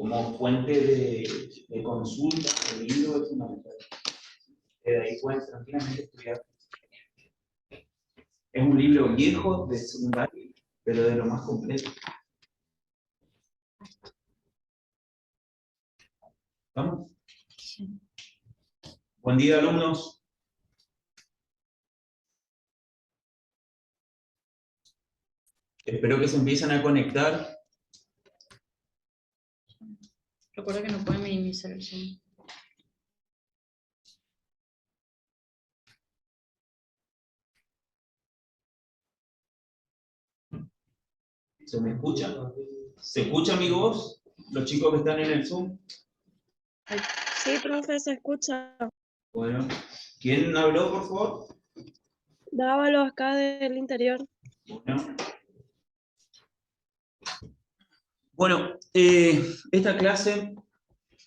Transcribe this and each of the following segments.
como fuente de consulta, de libro, es fundamental. De ahí pueden tranquilamente estudiar. Es un libro viejo de secundario, pero de lo más completo. ¿Vamos? Buen día, alumnos. Espero que se empiecen a conectar. Recuerda que no pueden minimizar el Zoom. ¿Se me escucha? ¿Se escucha mi voz? Los chicos que están en el Zoom. Sí, profe, se escucha. Bueno, ¿quién habló, por favor? Dábalo acá del interior. Bueno, esta clase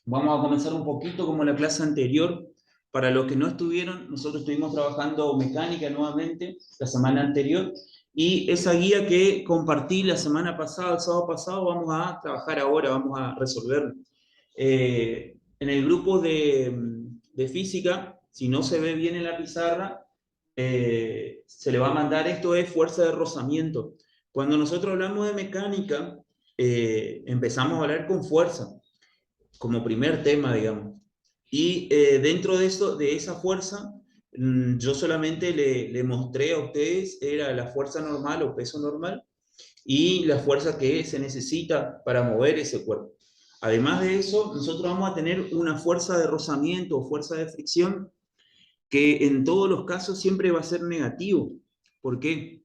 vamos a comenzar un poquito como la clase anterior. Para los que no estuvieron, nosotros estuvimos trabajando mecánica nuevamente la semana anterior, y esa guía que compartí la semana pasada, el sábado pasado, vamos a trabajar ahora, vamos a resolverlo. En el grupo de física, si no se ve bien en la pizarra, se le va a mandar, esto es fuerza de rozamiento. Cuando nosotros hablamos de mecánica, empezamos a hablar con fuerza, como primer tema, digamos. Y dentro de eso, de esa fuerza, yo solamente le mostré a ustedes, era la fuerza normal o peso normal, y la fuerza que se necesita para mover ese cuerpo. Además de eso, nosotros vamos a tener una fuerza de rozamiento o fuerza de fricción que en todos los casos siempre va a ser negativo. ¿Por qué?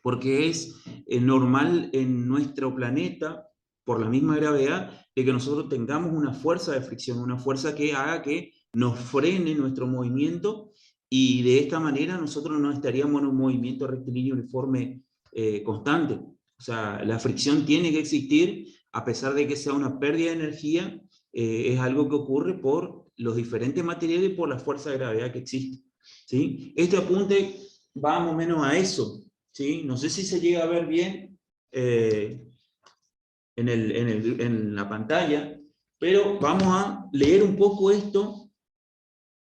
Porque es normal en nuestro planeta, por la misma gravedad, de que nosotros tengamos una fuerza de fricción, una fuerza que haga que nos frene nuestro movimiento, y de esta manera nosotros no estaríamos en un movimiento rectilíneo uniforme constante. O sea, la fricción tiene que existir, a pesar de que sea una pérdida de energía, es algo que ocurre por los diferentes materiales y por la fuerza de gravedad que existe, ¿sí? Este apunte va más o menos a eso, ¿sí? No sé si se llega a ver bien en la pantalla, pero vamos a leer un poco esto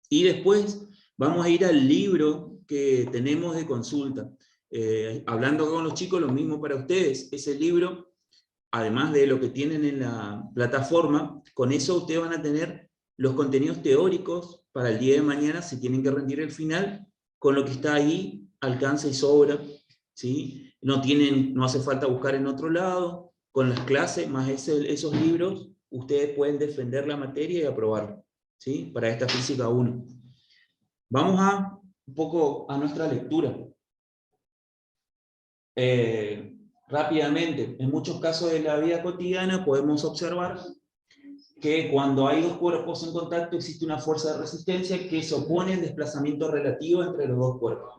y después vamos a ir al libro que tenemos de consulta. Hablando con los chicos, lo mismo para ustedes. Ese libro, además de lo que tienen en la plataforma, con eso ustedes van a tener los contenidos teóricos para el día de mañana, si tienen que rendir el final, con lo que está ahí, alcanza y sobra, ¿sí? No hace falta buscar en otro lado, con las clases, más esos libros, ustedes pueden defender la materia y aprobarla, ¿sí? Para esta física 1. Vamos un poco a nuestra lectura. Rápidamente, en muchos casos de la vida cotidiana podemos observar que cuando hay dos cuerpos en contacto existe una fuerza de resistencia que se opone al desplazamiento relativo entre los dos cuerpos.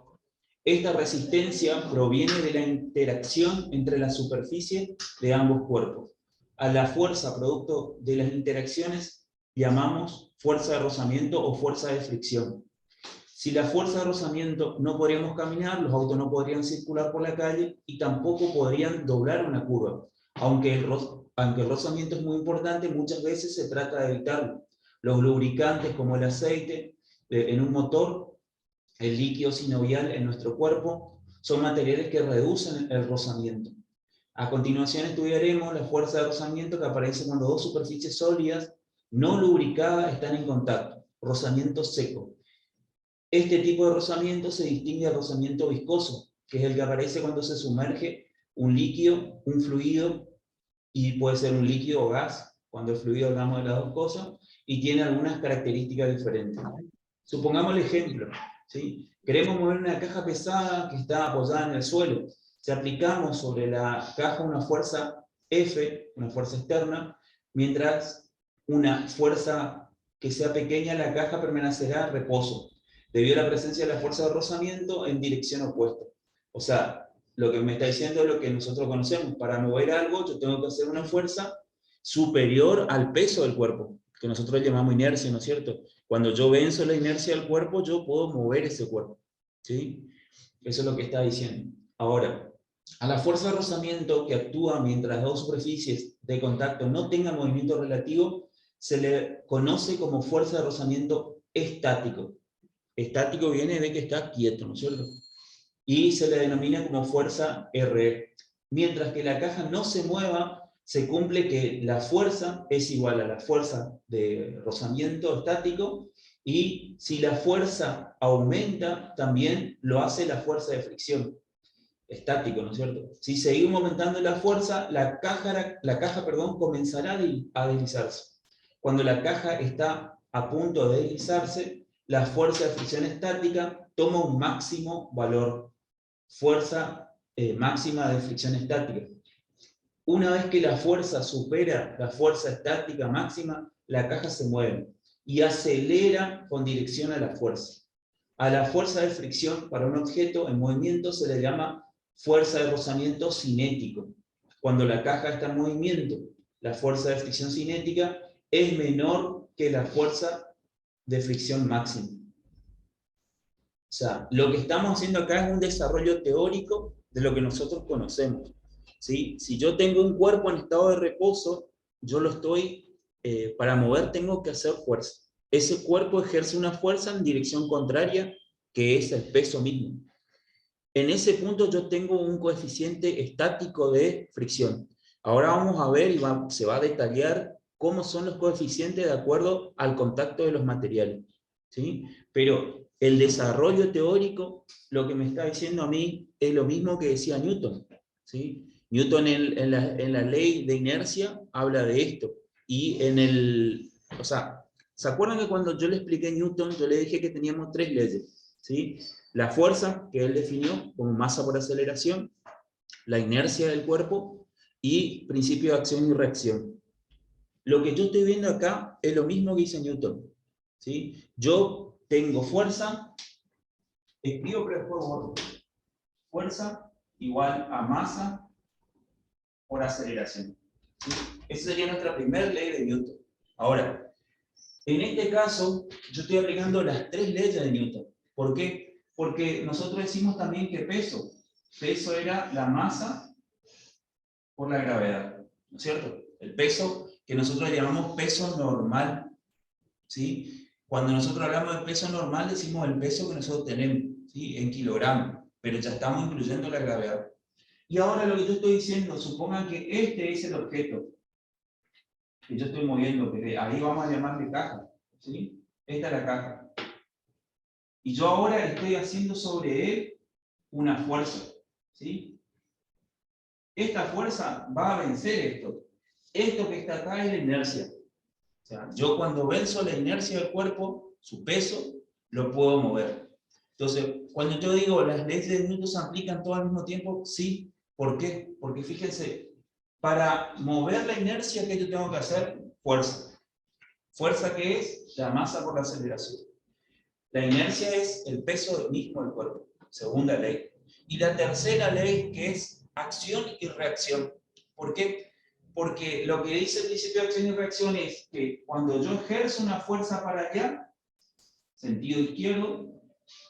Esta resistencia proviene de la interacción entre las superficies de ambos cuerpos. A la fuerza producto de las interacciones llamamos fuerza de rozamiento o fuerza de fricción. Si la fuerza de rozamiento, no podríamos caminar, los autos no podrían circular por la calle y tampoco podrían doblar una curva. Aunque el rozamiento es muy importante, muchas veces se trata de evitarlo. Los lubricantes como el aceite en un motor, el líquido sinovial en nuestro cuerpo, son materiales que reducen el rozamiento. A continuación estudiaremos la fuerza de rozamiento que aparece cuando dos superficies sólidas no lubricadas están en contacto, rozamiento seco. Este tipo de rozamiento se distingue del rozamiento viscoso, que es el que aparece cuando se sumerge un líquido, un fluido, y puede ser un líquido o gas, cuando el fluido hablamos de las dos cosas, y tiene algunas características diferentes. Supongamos el ejemplo, ¿sí? Queremos mover una caja pesada que está apoyada en el suelo. Si aplicamos sobre la caja una fuerza F, una fuerza externa, mientras una fuerza que sea pequeña, la caja permanecerá en reposo, debido a la presencia de la fuerza de rozamiento en dirección opuesta. O sea, lo que me está diciendo es lo que nosotros conocemos. Para mover algo, yo tengo que hacer una fuerza superior al peso del cuerpo, que nosotros llamamos inercia, ¿no es cierto? Cuando yo venzo la inercia del cuerpo, yo puedo mover ese cuerpo, ¿sí? Eso es lo que está diciendo. Ahora, A la fuerza de rozamiento que actúa mientras dos superficies de contacto no tengan movimiento relativo, se le conoce como fuerza de rozamiento estático. Estático viene de que está quieto, ¿no es cierto? Y se le denomina como fuerza RE. Mientras que la caja no se mueva, se cumple que la fuerza es igual a la fuerza de rozamiento estático, y si la fuerza aumenta, también lo hace la fuerza de fricción estático, ¿no es cierto? Si seguimos aumentando la fuerza, la caja comenzará a deslizarse. Cuando la caja está a punto de deslizarse, la fuerza de fricción estática toma un máximo valor, fuerza máxima de fricción estática. Una vez que la fuerza supera la fuerza estática máxima, la caja se mueve y acelera con dirección a la fuerza. A la fuerza de fricción para un objeto en movimiento se le llama fuerza de rozamiento cinético. Cuando la caja está en movimiento, la fuerza de fricción cinética es menor que la fuerza de fricción máxima. O sea, lo que estamos haciendo acá es un desarrollo teórico de lo que nosotros conocemos, ¿sí? Si yo tengo un cuerpo en estado de reposo, yo lo estoy, para mover tengo que hacer fuerza. Ese cuerpo ejerce una fuerza en dirección contraria, que es el peso mismo. En ese punto yo tengo un coeficiente estático de fricción. Ahora vamos a ver y se va a detallar cómo son los coeficientes de acuerdo al contacto de los materiales, ¿sí? Pero el desarrollo teórico, lo que me está diciendo a mí, es lo mismo que decía Newton, ¿sí? Newton en la ley de inercia habla de esto. Y o sea, ¿se acuerdan que cuando yo le expliqué a Newton, yo le dije que teníamos 3 leyes, ¿sí? La fuerza, que él definió como masa por aceleración, la inercia del cuerpo y principio de acción y reacción. Lo que yo estoy viendo acá es lo mismo que dice Newton, ¿sí? Yo tengo fuerza, escribo pero después borro. Fuerza igual a masa por aceleración, ¿sí? Esa sería nuestra primera ley de Newton. Ahora, en este caso, yo estoy aplicando las 3 leyes de Newton. ¿Por qué? Porque nosotros decimos también que peso era la masa por la gravedad, ¿no es cierto? El peso que nosotros llamamos peso normal, ¿sí? Cuando nosotros hablamos de peso normal, decimos el peso que nosotros tenemos, ¿sí? En kilogramos, pero ya estamos incluyendo la gravedad. Y ahora lo que yo estoy diciendo, supongan que este es el objeto que yo estoy moviendo, que ahí vamos a llamarle caja, ¿sí? Esta es la caja. Y yo ahora estoy haciendo sobre él una fuerza, ¿sí? Esta fuerza va a vencer esto. Esto que está acá es la inercia. O sea, yo cuando venzo la inercia del cuerpo, su peso, lo puedo mover. Entonces, cuando yo digo las leyes de Newton se aplican todo al mismo tiempo, sí. ¿Por qué? Porque fíjense, para mover la inercia, ¿qué yo tengo que hacer? Fuerza. ¿Fuerza qué es? La masa por la aceleración. La inercia es el peso mismo del cuerpo. Segunda ley. Y la tercera ley, que es acción y reacción. ¿Por qué? Porque lo que dice el principio de acción y reacción es que cuando yo ejerzo una fuerza para allá, sentido izquierdo,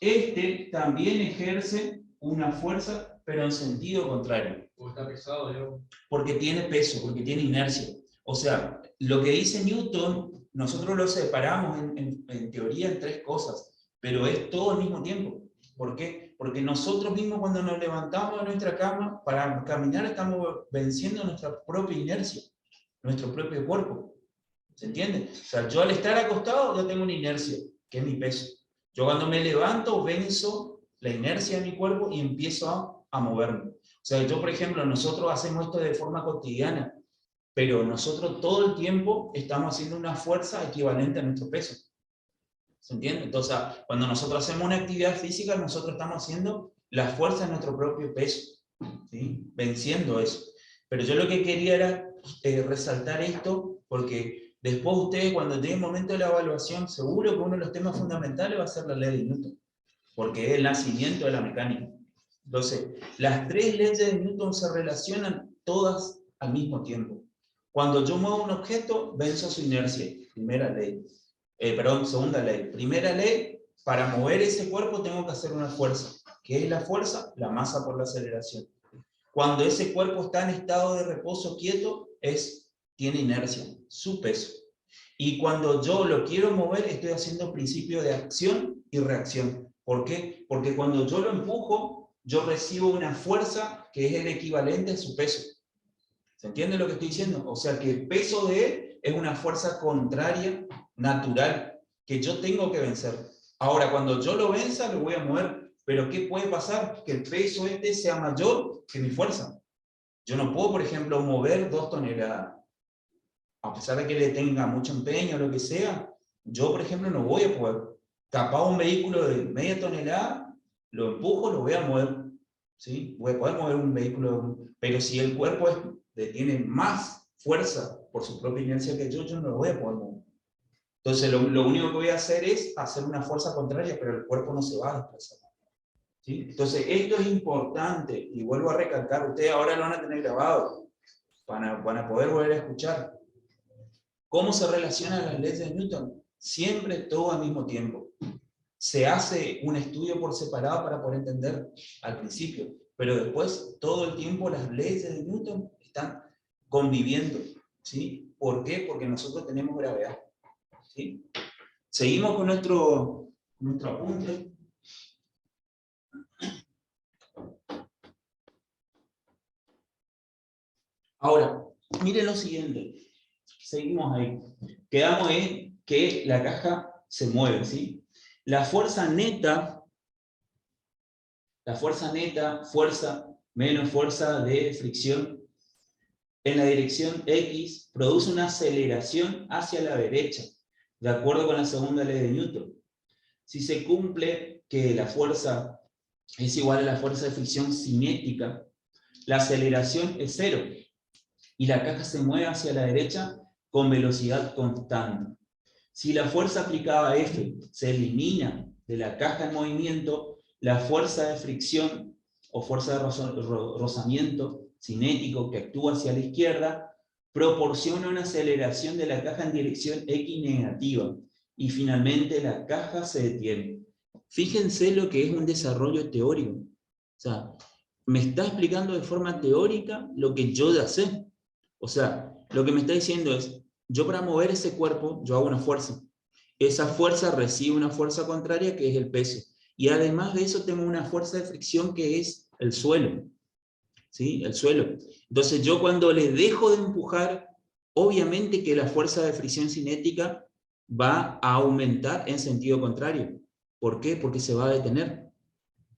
este también ejerce una fuerza, pero en sentido contrario. Porque está pesado, yo. Porque tiene peso, porque tiene inercia. O sea, lo que dice Newton, nosotros lo separamos en teoría en 3 cosas, pero es todo al mismo tiempo. ¿Por qué? Porque nosotros mismos cuando nos levantamos de nuestra cama, para caminar estamos venciendo nuestra propia inercia, nuestro propio cuerpo. ¿Se entiende? O sea, yo al estar acostado ya tengo una inercia, que es mi peso. Yo cuando me levanto venzo la inercia de mi cuerpo y empiezo a moverme. O sea, yo por ejemplo, nosotros hacemos esto de forma cotidiana, pero nosotros todo el tiempo estamos haciendo una fuerza equivalente a nuestro peso. ¿Se entiende? Entonces, cuando nosotros hacemos una actividad física, nosotros estamos haciendo la fuerza de nuestro propio peso, ¿sí? Venciendo eso. Pero yo lo que quería era resaltar esto, porque después ustedes, cuando llegue el momento de la evaluación, seguro que uno de los temas fundamentales va a ser la ley de Newton, porque es el nacimiento de la mecánica. Entonces, las 3 leyes de Newton se relacionan todas al mismo tiempo. Cuando yo muevo un objeto, venzo su inercia, primera ley. Segunda ley. Primera ley, para mover ese cuerpo tengo que hacer una fuerza. ¿Qué es la fuerza? La masa por la aceleración. Cuando ese cuerpo está en estado de reposo quieto, tiene inercia, su peso. Y cuando yo lo quiero mover, estoy haciendo principio de acción y reacción. ¿Por qué? Porque cuando yo lo empujo, yo recibo una fuerza que es el equivalente a su peso. ¿Se entiende lo que estoy diciendo? O sea que el peso de él es una fuerza contraria, natural, que yo tengo que vencer. Ahora, cuando yo lo venza, lo voy a mover. Pero ¿qué puede pasar? Que el peso sea mayor que mi fuerza. Yo no puedo, por ejemplo, mover 2 toneladas. A pesar de que le tenga mucho empeño o lo que sea, yo, por ejemplo, no voy a poder. Capaz un vehículo de media tonelada, lo empujo, lo voy a mover. ¿Sí? Voy a poder mover un vehículo, pero si el cuerpo tiene más fuerza por su propia inercia que yo no lo voy a poder mover. Entonces, lo único que voy a hacer es hacer una fuerza contraria, pero el cuerpo no se va a desplazar. ¿Sí? Entonces, esto es importante, y vuelvo a recalcar, ustedes ahora lo van a tener grabado, van a poder volver a escuchar. ¿Cómo se relacionan las leyes de Newton? Siempre todo al mismo tiempo. Se hace un estudio por separado para poder entender al principio, pero después todo el tiempo las leyes de Newton están conviviendo. ¿Sí? ¿Por qué? Porque nosotros tenemos gravedad. ¿Sí? Seguimos con nuestro apunte. Ahora, miren lo siguiente. Seguimos ahí. Quedamos en que la caja se mueve, ¿sí? La fuerza neta, fuerza menos fuerza de fricción en la dirección X, produce una aceleración hacia la derecha, de acuerdo con la segunda ley de Newton. Si se cumple que la fuerza es igual a la fuerza de fricción cinética, la aceleración es 0, y la caja se mueve hacia la derecha con velocidad constante. Si la fuerza aplicada a F se elimina de la caja en movimiento, la fuerza de fricción o fuerza de rozamiento cinético que actúa hacia la izquierda proporciona una aceleración de la caja en dirección X negativa y finalmente la caja se detiene. Fíjense lo que es un desarrollo teórico. O sea, me está explicando de forma teórica lo que yo ya sé. O sea, lo que me está diciendo es, yo para mover ese cuerpo, yo hago una fuerza. Esa fuerza recibe una fuerza contraria que es el peso. Y además de eso tengo una fuerza de fricción que es el suelo. ¿Sí? El suelo. Entonces yo cuando le dejo de empujar, obviamente que la fuerza de fricción cinética va a aumentar en sentido contrario. ¿Por qué? Porque se va a detener.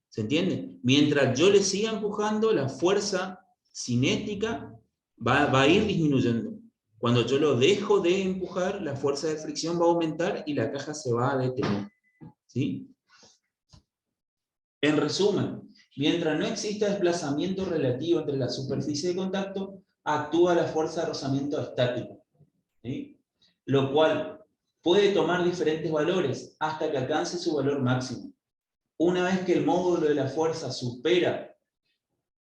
¿Se entiende? Mientras yo le siga empujando, la fuerza cinética va a ir disminuyendo. Cuando yo lo dejo de empujar, la fuerza de fricción va a aumentar y la caja se va a detener. ¿Sí? En resumen, mientras no exista desplazamiento relativo entre la superficie de contacto, actúa la fuerza de rozamiento estática. ¿Sí? Lo cual puede tomar diferentes valores hasta que alcance su valor máximo. Una vez que el módulo de la fuerza supera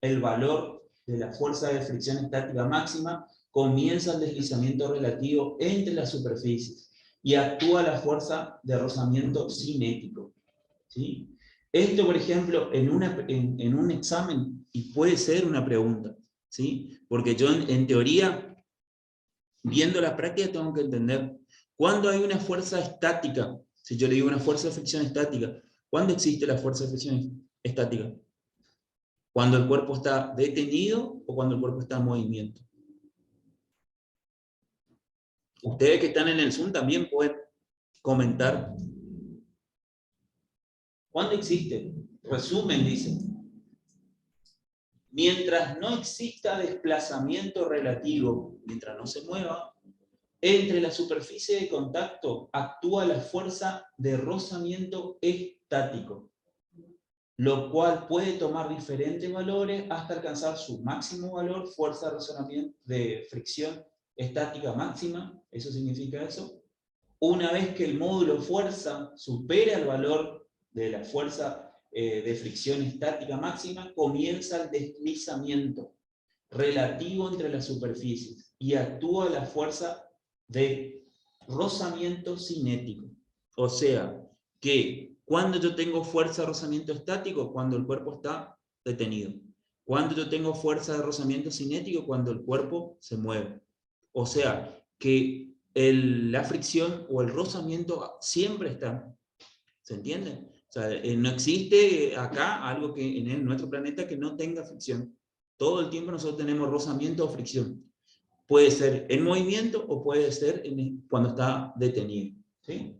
el valor de la fuerza de fricción estática máxima, comienza el deslizamiento relativo entre las superficies y actúa la fuerza de rozamiento cinético. ¿Sí? Esto, por ejemplo, en un examen, y puede ser una pregunta, ¿sí? Porque yo en teoría, viendo la práctica, tengo que entender, ¿cuándo hay una fuerza estática? Si yo le digo una fuerza de fricción estática, ¿cuándo existe la fuerza de fricción estática? ¿Cuando el cuerpo está detenido o cuando el cuerpo está en movimiento? Ustedes que están en el Zoom también pueden comentar. ¿Cuándo existe? Resumen, dice. Mientras no exista desplazamiento relativo, mientras no se mueva, entre la superficie de contacto actúa la fuerza de rozamiento estático, lo cual puede tomar diferentes valores hasta alcanzar su máximo valor, fuerza de rozamiento de fricción estática máxima, eso significa eso. Una vez que el módulo fuerza supera el valor de la fuerza de fricción estática máxima, comienza el deslizamiento relativo entre las superficies y actúa la fuerza de rozamiento cinético. O sea, que cuando yo tengo fuerza de rozamiento estático, cuando el cuerpo está detenido. ¿Cuándo yo tengo fuerza de rozamiento cinético? Cuando el cuerpo se mueve. O sea, que la fricción o el rozamiento siempre está. ¿Se entiende? O sea, no existe acá algo que en nuestro planeta que no tenga fricción. Todo el tiempo nosotros tenemos rozamiento o fricción. Puede ser en movimiento o puede ser cuando está detenido. ¿Sí?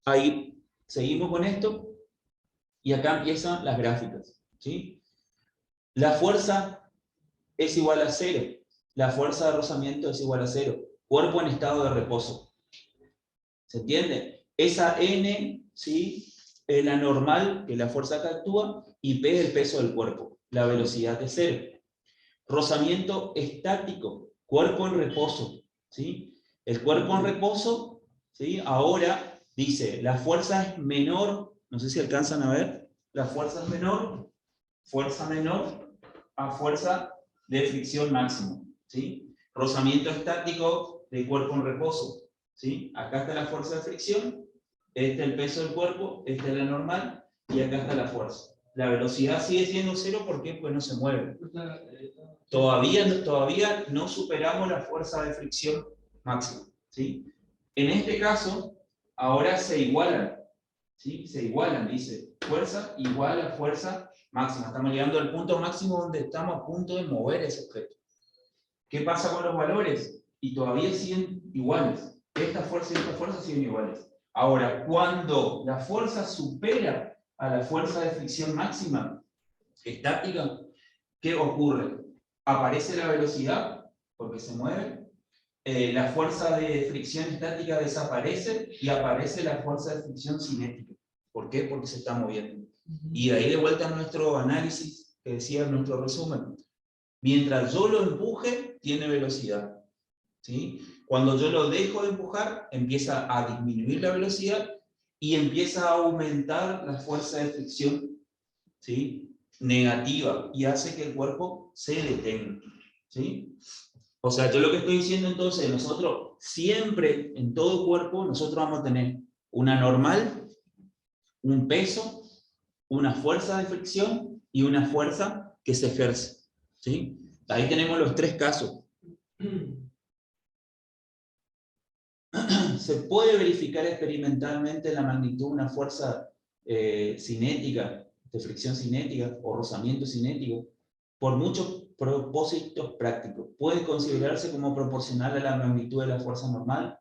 Ahí seguimos con esto y acá empiezan las gráficas. ¿Sí? La fuerza es igual a 0. La fuerza de rozamiento es igual a 0. Cuerpo en estado de reposo. ¿Se entiende? Esa N, ¿sí?, es la normal, que es la fuerza que actúa, y P es el peso del cuerpo. La velocidad es 0. Rozamiento estático, cuerpo en reposo. ¿Sí? El cuerpo en reposo, ¿sí?, ahora dice, la fuerza es menor, no sé si alcanzan a ver, la fuerza es menor a fuerza de fricción máxima. ¿Sí? Rozamiento estático de cuerpo en reposo. ¿Sí? Acá está la fuerza de fricción, este es el peso del cuerpo, esta es la normal, y acá está la fuerza. La velocidad sigue siendo 0 porque pues no se mueve. Todavía no superamos la fuerza de fricción máxima. ¿Sí? En este caso, ahora se igualan. ¿Sí? Se igualan, dice, fuerza igual a fuerza máxima. Estamos llegando al punto máximo donde estamos a punto de mover ese objeto. ¿Qué pasa con los valores? Y todavía siguen iguales. Esta fuerza y esta fuerza siguen iguales. Ahora, cuando la fuerza supera a la fuerza de fricción máxima estática, ¿qué ocurre? Aparece la velocidad, porque se mueve, la fuerza de fricción estática desaparece y aparece la fuerza de fricción cinética. ¿Por qué? Porque se está moviendo. Y de ahí de vuelta a nuestro análisis, que decía en nuestro resumen. Mientras yo lo empuje, tiene velocidad. ¿Sí? Cuando yo lo dejo de empujar, empieza a disminuir la velocidad y empieza a aumentar la fuerza de fricción, ¿sí?, negativa, y hace que el cuerpo se detenga. ¿Sí? O sea, yo lo que estoy diciendo entonces, nosotros siempre, en todo cuerpo, nosotros vamos a tener una normal, un peso, una fuerza de fricción y una fuerza que se ejerce. ¿Sí? Ahí tenemos los tres casos. Se puede verificar experimentalmente la magnitud de una fuerza cinética, de fricción cinética o rozamiento cinético, por muchos propósitos prácticos. Puede considerarse como proporcional a la magnitud de la fuerza normal.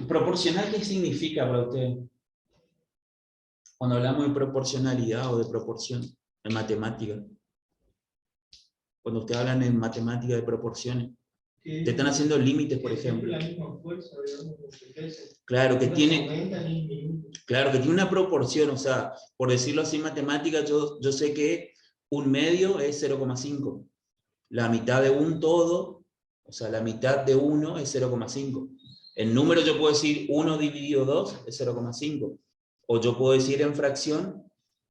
¿Proporcional qué significa para usted? Cuando hablamos de proporcionalidad o de proporción en matemática. Cuando ustedes hablan en matemática de proporciones. Te están haciendo límites, por ejemplo. La misma fuerza, digamos, claro que tiene una proporción, o sea, por decirlo así en matemática, yo sé que un medio es 0,5. La mitad de un todo, o sea, la mitad de 1 es 0,5. En número yo puedo decir 1 dividido 2 es 0,5. O yo puedo decir en fracción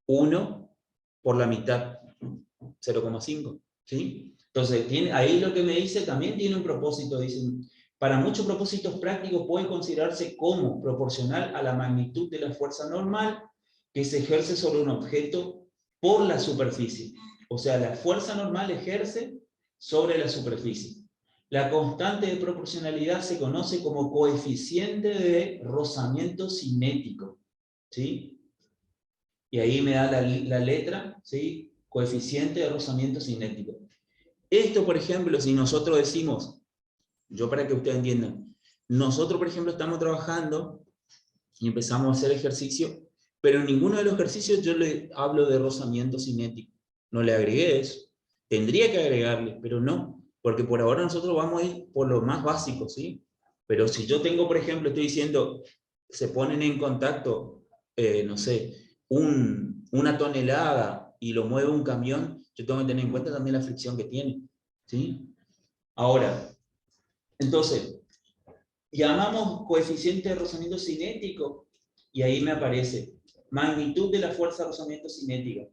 1 por la mitad, 0,5. ¿Sí? Entonces, ahí lo que me dice también tiene un propósito. Dicen, para muchos propósitos prácticos puede considerarse como proporcional a la magnitud de la fuerza normal que se ejerce sobre un objeto por la superficie. O sea, la fuerza normal ejerce sobre la superficie. La constante de proporcionalidad se conoce como coeficiente de rozamiento cinético. ¿Sí? Y ahí me da la letra, ¿sí?, coeficiente de rozamiento cinético. Esto, por ejemplo, si nosotros decimos, yo para que ustedes entiendan, nosotros, por ejemplo, estamos trabajando y empezamos a hacer ejercicio, pero en ninguno de los ejercicios yo le hablo de rozamiento cinético. No le agregué eso. Tendría que agregarle, pero no, porque por ahora nosotros vamos a ir por lo más básico, ¿sí? Pero si yo tengo, por ejemplo, estoy diciendo, se ponen en contacto, no sé, una tonelada y lo mueve un camión, yo tengo que tener en cuenta también la fricción que tiene. ¿Sí? Ahora, entonces, llamamos coeficiente de rozamiento cinético y ahí me aparece magnitud de la fuerza de rozamiento cinética.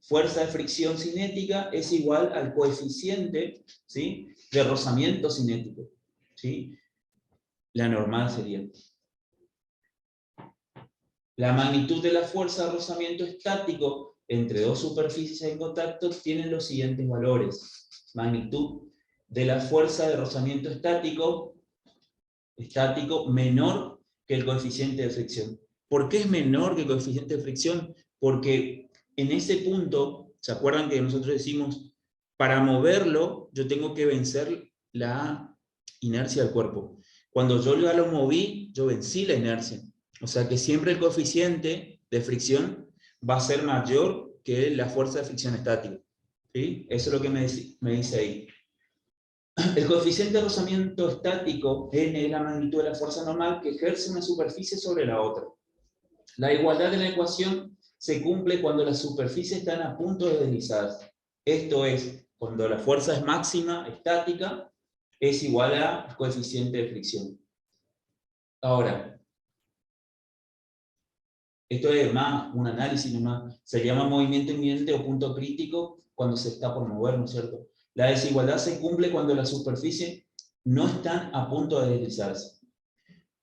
Fuerza de fricción cinética es igual al coeficiente, ¿sí?, de rozamiento cinético. ¿Sí? La normal sería. La magnitud de la fuerza de rozamiento estático entre dos superficies en contacto tienen los siguientes valores. Magnitud de la fuerza de rozamiento estático menor que el coeficiente de fricción. ¿Por qué es menor que el coeficiente de fricción? Porque en ese punto, ¿se acuerdan que nosotros decimos, para moverlo, yo tengo que vencer la inercia del cuerpo? Cuando yo ya lo moví, yo vencí la inercia. O sea que siempre el coeficiente de fricción va a ser mayor que la fuerza de fricción estática. ¿Sí? Eso es lo que me dice ahí. El coeficiente de rozamiento estático, N, es la magnitud de la fuerza normal que ejerce una superficie sobre la otra. La igualdad de la ecuación se cumple cuando las superficies están a punto de deslizarse. Esto es, cuando la fuerza es máxima, estática, es igual al coeficiente de fricción. Ahora, esto es más un análisis nomás, se llama movimiento inminente o punto crítico cuando se está por mover, ¿no es cierto? La desigualdad se cumple cuando las superficies no están a punto de deslizarse.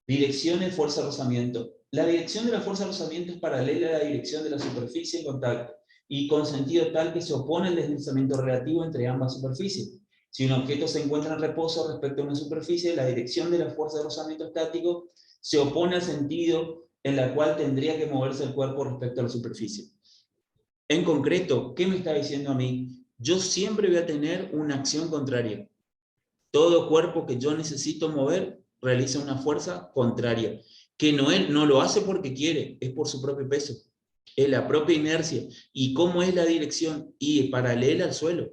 Dirección de fuerza de rozamiento. La dirección de la fuerza de rozamiento es paralela a la dirección de la superficie en contacto y con sentido tal que se opone al deslizamiento relativo entre ambas superficies. Si un objeto se encuentra en reposo respecto a una superficie, la dirección de la fuerza de rozamiento estático se opone al sentido en la cual tendría que moverse el cuerpo respecto a la superficie. En concreto, ¿qué me está diciendo a mí? Yo siempre voy a tener una acción contraria. Todo cuerpo que yo necesito mover realiza una fuerza contraria, que él no lo hace porque quiere, es por su propio peso, es la propia inercia. ¿Y cómo es la dirección? Y paralela al suelo.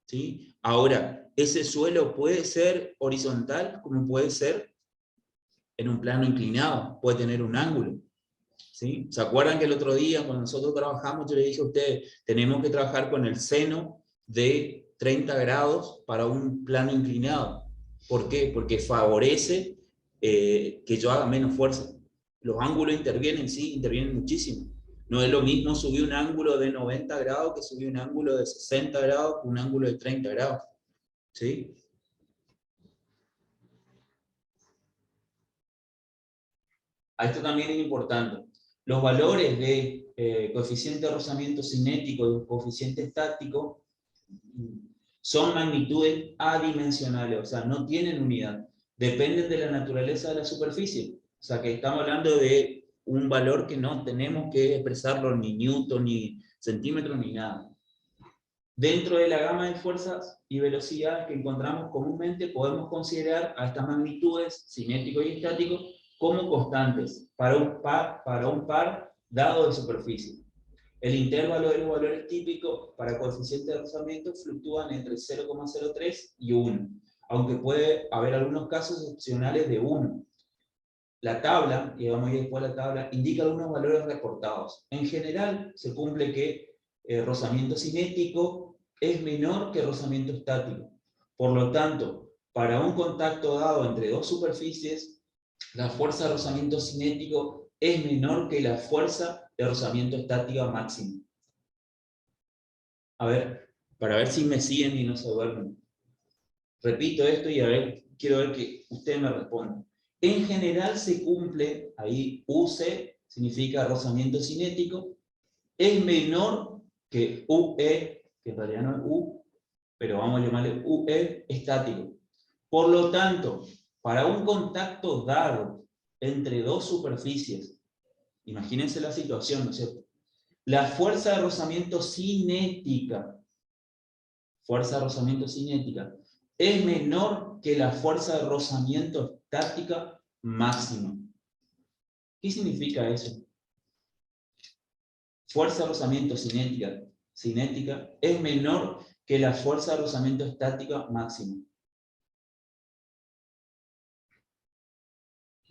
¿Sí? Ahora, ese suelo puede ser horizontal, como puede ser en un plano inclinado, puede tener un ángulo. ¿Sí? ¿Se acuerdan que el otro día, cuando nosotros trabajamos, yo le dije a ustedes, tenemos que trabajar con el seno de 30 grados para un plano inclinado? ¿Por qué? Porque favorece que yo haga menos fuerza. Los ángulos intervienen, sí, intervienen muchísimo. No es lo mismo subir un ángulo de 90 grados que subir un ángulo de 60 grados que un ángulo de 30 grados. ¿Sí? Esto también es importante. Los valores de coeficiente de rozamiento cinético y coeficiente estático son magnitudes adimensionales, o sea, no tienen unidad. Dependen de la naturaleza de la superficie. O sea, que estamos hablando de un valor que no tenemos que expresarlo ni newton, ni centímetros, ni nada. Dentro de la gama de fuerzas y velocidades que encontramos comúnmente, podemos considerar a estas magnitudes, cinético y estático, como constantes para un par dado de superficie. El intervalo de los valores típicos para coeficiente de rozamiento fluctúan entre 0,03 y 1, aunque puede haber algunos casos excepcionales de 1. La tabla, y vamos a ir después a la tabla, indica algunos valores reportados. En general, se cumple que el rozamiento cinético es menor que el rozamiento estático. Por lo tanto, para un contacto dado entre dos superficies, la fuerza de rozamiento cinético es menor que la fuerza de rozamiento estática máxima. A ver, para ver si me siguen y no se duermen. Repito esto y a ver, quiero ver que ustedes me respondan. En general se cumple, ahí UC significa rozamiento cinético, es menor que UE, que en realidad no es U, pero vamos a llamarle UE estático. Por lo tanto, para un contacto dado entre dos superficies, imagínense la situación, ¿no es cierto? La fuerza de rozamiento cinética, es menor que la fuerza de rozamiento estática máxima. ¿Qué significa eso? Fuerza de rozamiento cinética es menor que la fuerza de rozamiento estática máxima.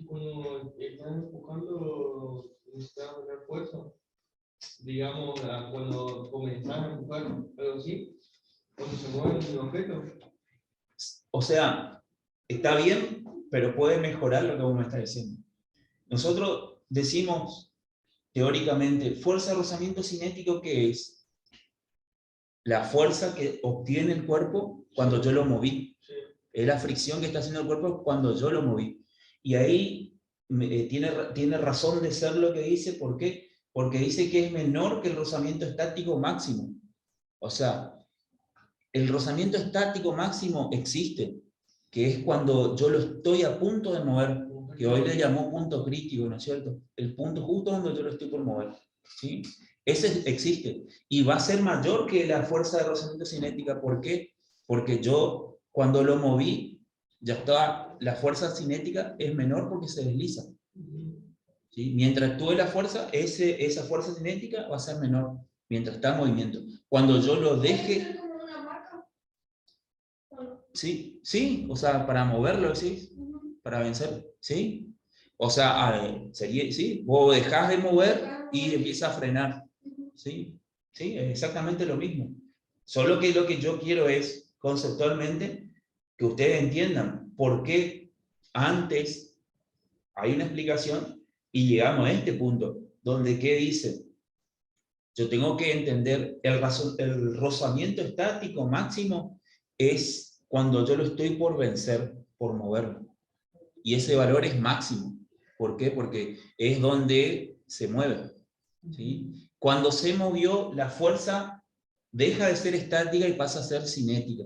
Cuando estás empujando, necesitas tener fuerza. Digamos, cuando comenzás a empujar, pero sí, cuando se mueve el objeto. O sea, está bien, pero puede mejorar lo que vos me estás diciendo. Nosotros decimos, teóricamente, fuerza de rozamiento cinético, ¿qué es? La fuerza que obtiene el cuerpo cuando yo lo moví. Sí. Es la fricción que está haciendo el cuerpo cuando yo lo moví. Y ahí tiene razón de ser lo que dice, ¿por qué? Porque dice que es menor que el rozamiento estático máximo. O sea, el rozamiento estático máximo existe, que es cuando yo lo estoy a punto de mover, que hoy le llamó punto crítico, ¿no es cierto? El punto justo donde yo lo estoy por mover, ¿sí? Ese existe, y va a ser mayor que la fuerza de rozamiento cinética. ¿Por qué? Porque yo, cuando lo moví, ya estaba, la fuerza cinética es menor porque se desliza. ¿Sí? Mientras actúe la fuerza, esa fuerza cinética va a ser menor, mientras está en movimiento. Cuando yo lo deje... Sí, sí, o sea, para moverlo, ¿sí? Para vencer, ¿sí? O sea, sería, sí, vos dejás de mover y empieza a frenar, ¿sí? Sí, es exactamente lo mismo. Solo que lo que yo quiero es, conceptualmente, que ustedes entiendan por qué antes hay una explicación y llegamos a este punto, donde ¿qué dice? Yo tengo que entender el rozamiento estático máximo es cuando yo lo estoy por vencer, por moverlo. Y ese valor es máximo. ¿Por qué? Porque es donde se mueve. ¿Sí? Cuando se movió, la fuerza deja de ser estática y pasa a ser cinética.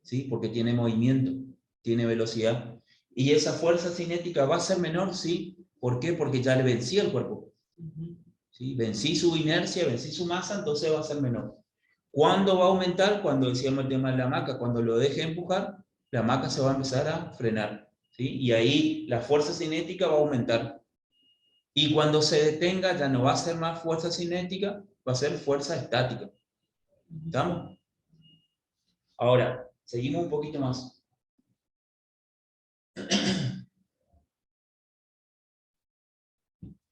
¿Sí? Porque tiene movimiento, tiene velocidad. Y esa fuerza cinética va a ser menor, ¿sí? ¿Por qué? Porque ya le vencí el cuerpo. ¿Sí? Vencí su inercia, vencí su masa, entonces va a ser menor. ¿Cuándo va a aumentar? Cuando decíamos el tema de la hamaca, cuando lo deje empujar, la hamaca se va a empezar a frenar, ¿sí? Y ahí la fuerza cinética va a aumentar. Y cuando se detenga, ya no va a ser más fuerza cinética, va a ser fuerza estática. ¿Estamos? Ahora, seguimos un poquito más.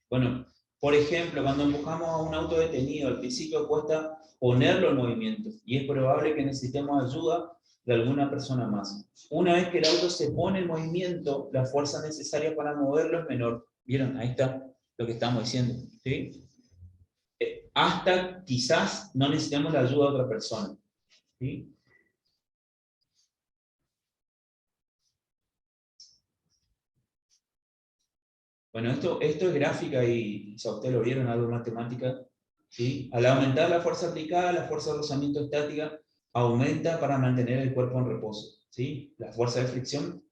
Bueno, por ejemplo, cuando empujamos a un auto detenido, al principio cuesta ponerlo en movimiento y es probable que necesitemos ayuda de alguna persona más. Una vez que el auto se pone en movimiento, la fuerza necesaria para moverlo es menor. ¿Vieron? Ahí está lo que estamos diciendo. ¿Sí? Hasta quizás no necesitemos la ayuda de otra persona. ¿Sí? Bueno, esto es gráfica y o sea, ustedes lo vieron, algo de matemática. ¿Sí? Al aumentar la fuerza aplicada, la fuerza de rozamiento estática aumenta para mantener el cuerpo en reposo. ¿Sí? La fuerza de fricción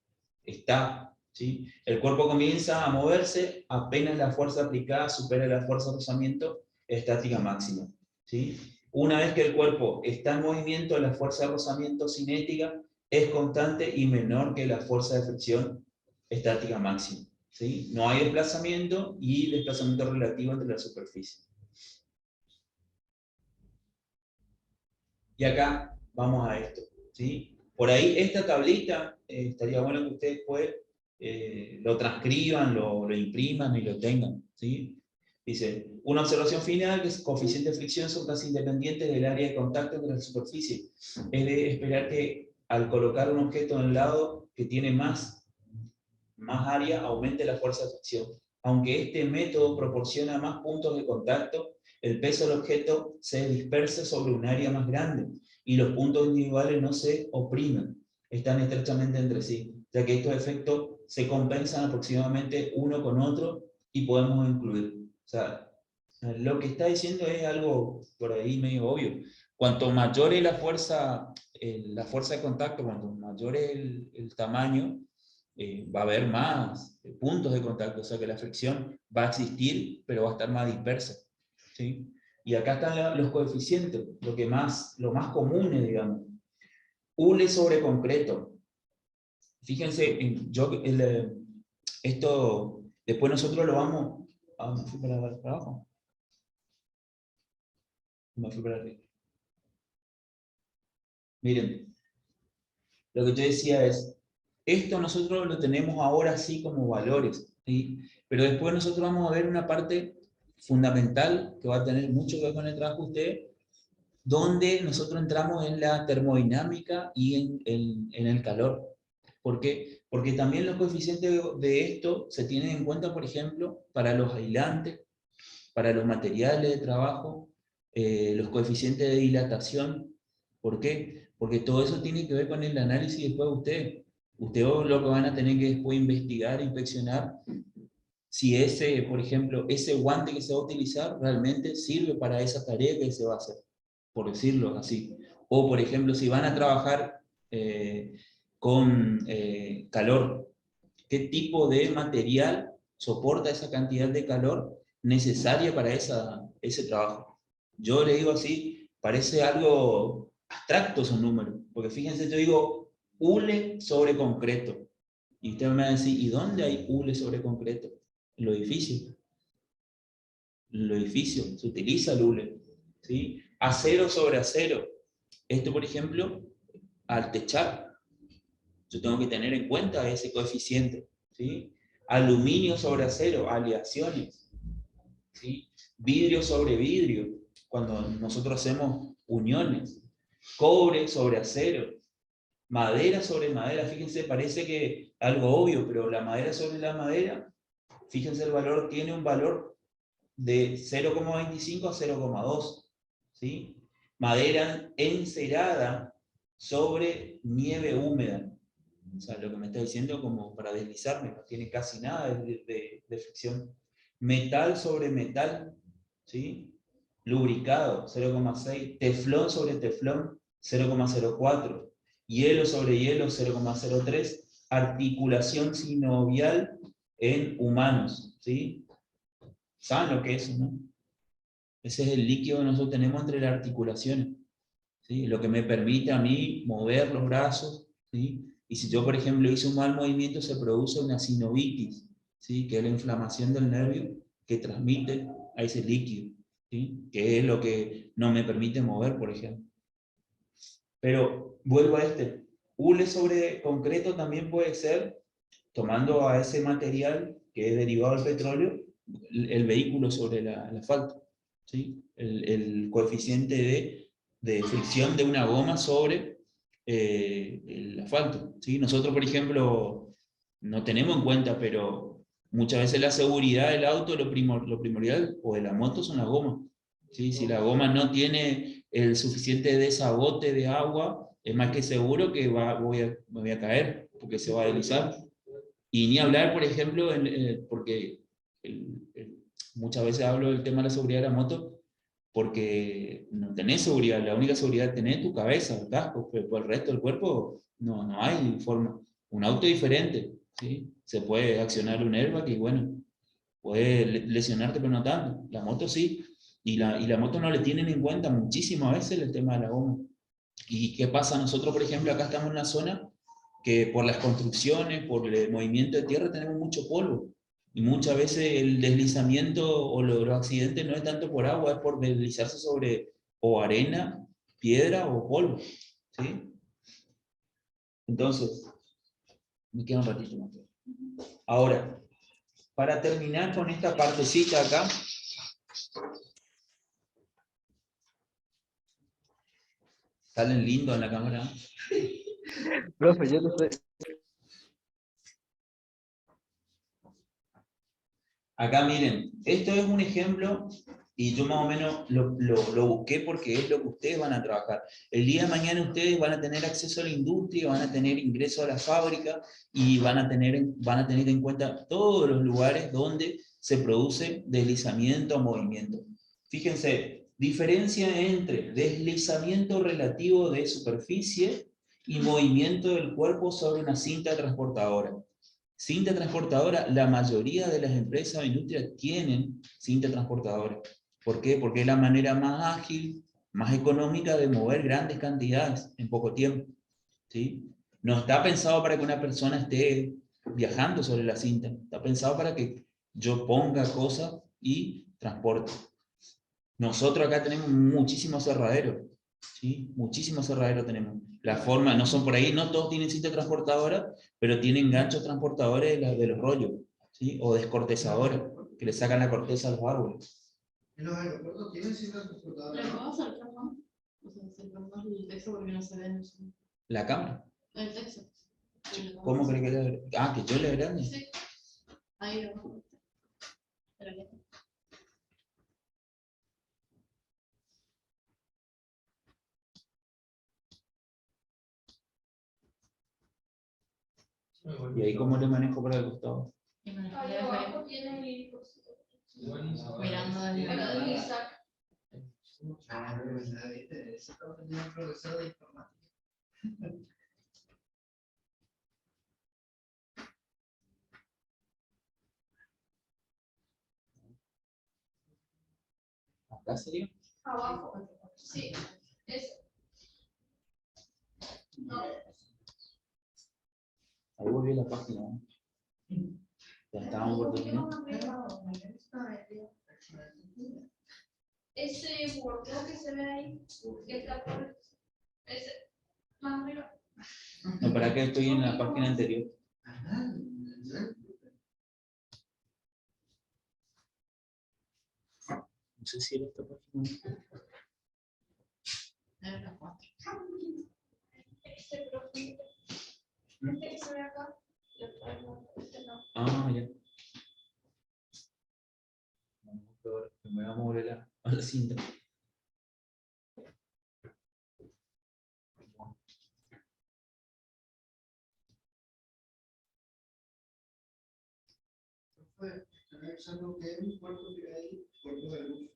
está. ¿Sí? El cuerpo comienza a moverse apenas la fuerza aplicada supera la fuerza de rozamiento estática máxima. ¿Sí? Una vez que el cuerpo está en movimiento, la fuerza de rozamiento cinética es constante y menor que la fuerza de fricción estática máxima. ¿Sí? No hay desplazamiento y desplazamiento relativo entre la superficie. Y acá vamos a esto. ¿Sí? Por ahí esta tablita, estaría bueno que ustedes después lo transcriban, lo impriman y lo tengan. ¿Sí? Dice, una observación final que es coeficiente de fricción son casi independientes del área de contacto con la superficie. Es de esperar que al colocar un objeto en el lado que tiene más área, aumente la fuerza de fricción. Aunque este método proporciona más puntos de contacto, el peso del objeto se dispersa sobre un área más grande y los puntos individuales no se oprimen, están estrechamente entre sí, ya que estos efectos se compensan aproximadamente uno con otro y podemos incluir. O sea, lo que está diciendo es algo por ahí medio obvio. Cuanto mayor es la fuerza de contacto, cuanto mayor es el tamaño, va a haber más puntos de contacto, o sea que la fricción va a existir, pero va a estar más dispersa. ¿Sí? Y acá están los coeficientes, lo más común, digamos. Hule sobre concreto. Fíjense, esto, después nosotros lo vamos... ¿Me fui para abajo? Me fui para arriba. Miren, lo que yo decía es, esto nosotros lo tenemos ahora así como valores, ¿sí? Pero después nosotros vamos a ver una parte fundamental que va a tener mucho que ver con el trabajo de ustedes, donde nosotros entramos en la termodinámica y en el calor. ¿Por qué? Porque también los coeficientes de esto se tienen en cuenta, por ejemplo, para los aislantes, para los materiales de trabajo, los coeficientes de dilatación. ¿Por qué? Porque todo eso tiene que ver con el análisis después de ustedes. Ustedes lo que van a tener que después investigar, inspeccionar, si ese, por ejemplo, ese guante que se va a utilizar realmente sirve para esa tarea que se va a hacer, por decirlo así. O, por ejemplo, si van a trabajar con calor, ¿qué tipo de material soporta esa cantidad de calor necesaria para ese trabajo? Yo le digo así, parece algo abstracto esos números, porque fíjense, yo digo hule sobre concreto, y usted me va a decir, ¿y dónde hay hule sobre concreto? En los edificios. En los edificios se utiliza el hule, ¿sí? Acero sobre acero. Esto, por ejemplo, al techar, yo tengo que tener en cuenta ese coeficiente, ¿sí? Aluminio sobre acero, aleaciones, ¿sí? Vidrio sobre vidrio, cuando nosotros hacemos uniones. Cobre sobre acero, madera sobre madera. Fíjense, parece que algo obvio, pero la madera sobre la madera, fíjense, el valor tiene un valor de 0,25 a 0,2, ¿sí? Madera encerada sobre nieve húmeda. O sea, lo que me está diciendo como para deslizarme, no tiene casi nada de fricción. Metal sobre metal, ¿sí? Lubricado, 0,6. Teflón sobre teflón, 0,04. Hielo sobre hielo, 0,03. Articulación sinovial en humanos, ¿sí? ¿Saben lo que es eso, no? Ese es el líquido que nosotros tenemos entre las articulaciones, ¿sí? Lo que me permite a mí mover los brazos, ¿sí? Y si yo, por ejemplo, hice un mal movimiento, se produce una sinovitis, ¿sí? Que es la inflamación del nervio que transmite a ese líquido, ¿sí? Que es lo que no me permite mover, por ejemplo. Pero vuelvo a hule sobre concreto también puede ser, tomando a ese material que es derivado del petróleo, el vehículo sobre el asfalto, ¿sí? El coeficiente de fricción de una goma sobre el asfalto, ¿sí? Nosotros, por ejemplo, no tenemos en cuenta, pero muchas veces la seguridad del auto, lo primordial, o de la moto, son las gomas, ¿sí? Si la goma no tiene el suficiente desagote de agua, es más que seguro que me voy a caer, porque se va a deslizar. Y ni hablar, por ejemplo, porque muchas veces hablo del tema de la seguridad de la moto, porque no tenés seguridad, la única seguridad que tenés es tu cabeza, el casco, pero por el resto del cuerpo no hay forma. Un auto diferente, ¿sí? Se puede accionar un airbag y bueno, puede lesionarte, pero no tanto. La moto sí, y la moto no le tienen en cuenta muchísimas veces el tema de la goma. ¿Y qué pasa? Nosotros, por ejemplo, acá estamos en una zona que por las construcciones, por el movimiento de tierra, tenemos mucho polvo. Y muchas veces el deslizamiento o los accidentes no es tanto por agua, es por deslizarse sobre o arena, piedra o polvo, ¿sí? Entonces, me queda un ratito más. Ahora, para terminar con esta partecita acá, salen lindo en la cámara. Profe, yo no sé. Acá miren, esto es un ejemplo y yo más o menos lo busqué porque es lo que ustedes van a trabajar. El día de mañana ustedes van a tener acceso a la industria, van a tener ingreso a la fábrica y van a tener en cuenta todos los lugares donde se produce deslizamiento o movimiento. Fíjense, diferencia entre deslizamiento relativo de superficie y movimiento del cuerpo sobre una cinta transportadora. Cinta transportadora, la mayoría de las empresas o industrias tienen cinta transportadora. ¿Por qué? Porque es la manera más ágil, más económica de mover grandes cantidades en poco tiempo, ¿sí? No está pensado para que una persona esté viajando sobre la cinta, está pensado para que yo ponga cosas y transporte. Nosotros acá tenemos muchísimos cerraderos, ¿sí? Muchísimos cerraderos tenemos. La forma, no son por ahí, no todos tienen cinta transportadora, pero tienen ganchos transportadores de los rollos, ¿sí? O descortezadores, que le sacan la corteza a los árboles. ¿En los aeropuertos tienen cintas ¿Le transportadoras? puedo acercar más? O sea, acercamos el texto porque no se ve en el Zoom. La cámara. El texto. ¿Cómo cree que le... Ah, que yo le grande. Sí. Ahí lo vamos. Pero ya. Y ahí cómo le manejo para el costado. Y me lo Ahí dejo abajo tiene el hijos. mirando desde Pero de Isaac. Ah, no, ¿viste? Eso estaba teniendo un profesor de informática. ¿Acá sería? Abajo. Sí. Eso. No. Ahí volví a la página. ¿No? Ya estábamos por terminar. Ese bordeo que se ve ahí, está por ese, más arriba. No, para que estoy en la página anterior. Ah, No sé si era esta página. Era la 4. Este profundo. Este que se ve acá. Este no. Ah, ya. Me voy a mover a la cinta. ¿sabes lo que es un cuerpo que hay? Cuerpo de luz.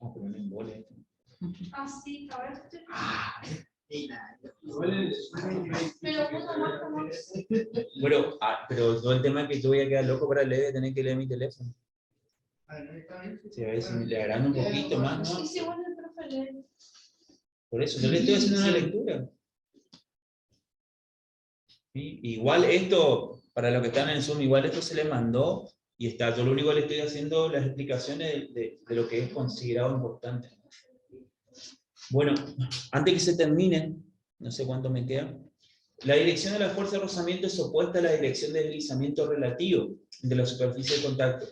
Ah, pero no embole esto. Así, a ver. Este. Pero uno más como. Pero todo el tema es que yo voy a quedar loco para leer, tener que leer mi teléfono. Sí, a ver si me le agrando un poquito más, ¿no? Y si bueno el profe lee. Por eso, yo le estoy haciendo una lectura. ¿Sí? Igual esto, para los que están en Zoom, igual esto se le mandó y está. Yo lo único que le estoy haciendo las explicaciones de lo que es considerado importante. Bueno, antes que se termine, no sé cuánto me queda, la dirección de la fuerza de rozamiento es opuesta a la dirección de deslizamiento relativo de la superficie de contacto.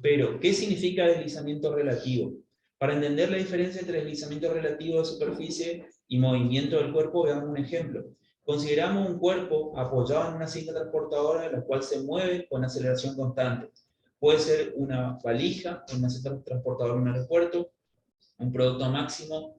Pero, ¿qué significa deslizamiento relativo? Para entender la diferencia entre deslizamiento relativo de superficie y movimiento del cuerpo, veamos un ejemplo. Consideramos un cuerpo apoyado en una cinta transportadora, la cual se mueve con aceleración constante. Puede ser una valija, una cinta transportadora en un aeropuerto, un producto máximo,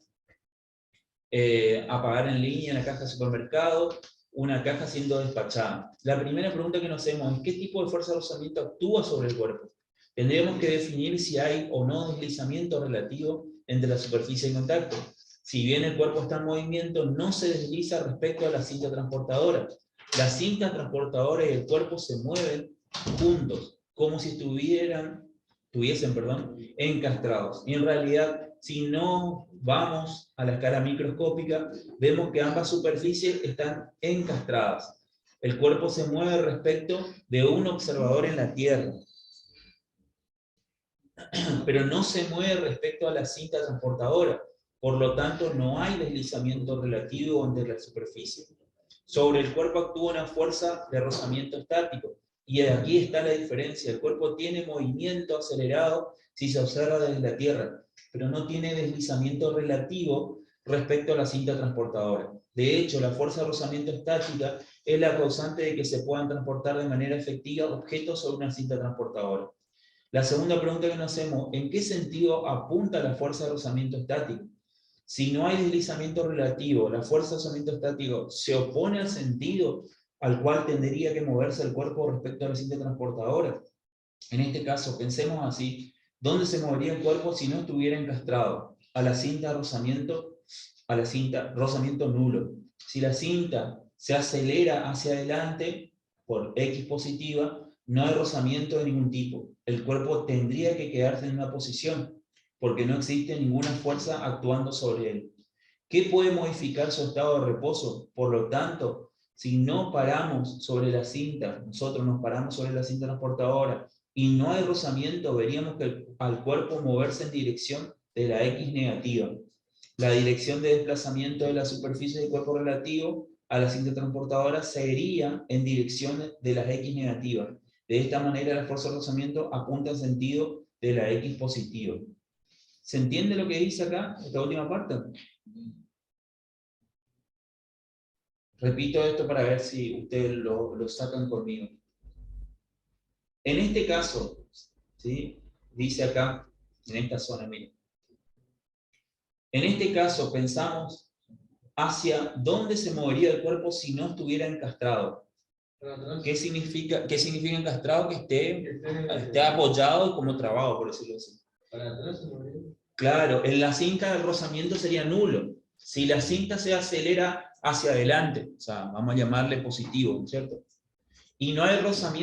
a pagar en línea en la caja de supermercado, una caja siendo despachada. La primera pregunta que nos hacemos es ¿qué tipo de fuerza de rozamiento actúa sobre el cuerpo? Tendríamos que definir si hay o no deslizamiento relativo entre la superficie de contacto. Si bien el cuerpo está en movimiento, no se desliza respecto a la cinta transportadora. La cinta transportadora y el cuerpo se mueven juntos, como si estuviesen encastrados. Y en realidad, si no vamos a la escala microscópica, vemos que ambas superficies están encastradas. El cuerpo se mueve respecto de un observador en la Tierra, pero no se mueve respecto a la cinta transportadora. Por lo tanto, no hay deslizamiento relativo entre la superficie. Sobre el cuerpo actúa una fuerza de rozamiento estático. Y aquí está la diferencia. El cuerpo tiene movimiento acelerado si se observa desde la Tierra, pero no tiene deslizamiento relativo respecto a la cinta transportadora. De hecho, la fuerza de rozamiento estática es la causante de que se puedan transportar de manera efectiva objetos sobre una cinta transportadora. La segunda pregunta que nos hacemos, ¿en qué sentido apunta la fuerza de rozamiento estático? Si no hay deslizamiento relativo, la fuerza de rozamiento estático se opone al sentido al cual tendría que moverse el cuerpo respecto a la cinta transportadora. En este caso, pensemos así, ¿dónde se movería el cuerpo si no estuviera encastrado? A la cinta rozamiento nulo. Si la cinta se acelera hacia adelante por X positiva, no hay rozamiento de ningún tipo. El cuerpo tendría que quedarse en una posición, porque no existe ninguna fuerza actuando sobre él. ¿Qué puede modificar su estado de reposo? Por lo tanto, si no paramos sobre la cinta, nosotros nos paramos sobre la cinta transportadora y no hay rozamiento, veríamos que al cuerpo moverse en dirección de la X negativa. La dirección de desplazamiento de la superficie del cuerpo relativo a la cinta transportadora sería en dirección de las X negativas. De esta manera, la fuerza de rozamiento apunta en sentido de la X positiva. ¿Se entiende lo que dice acá, esta última parte? Repito esto para ver si ustedes lo sacan conmigo. En este caso, ¿sí? Dice acá, en esta zona, miren. En este caso pensamos hacia dónde se movería el cuerpo si no estuviera encastrado. Para atrás. ¿Qué significa encastrado? Que Que esté apoyado y como trabado, por decirlo así. Para atrás se mueve. Claro, en la cinta el rozamiento sería nulo. Si la cinta se acelera hacia adelante, o sea, vamos a llamarle positivo, ¿cierto? Y no hay rozamiento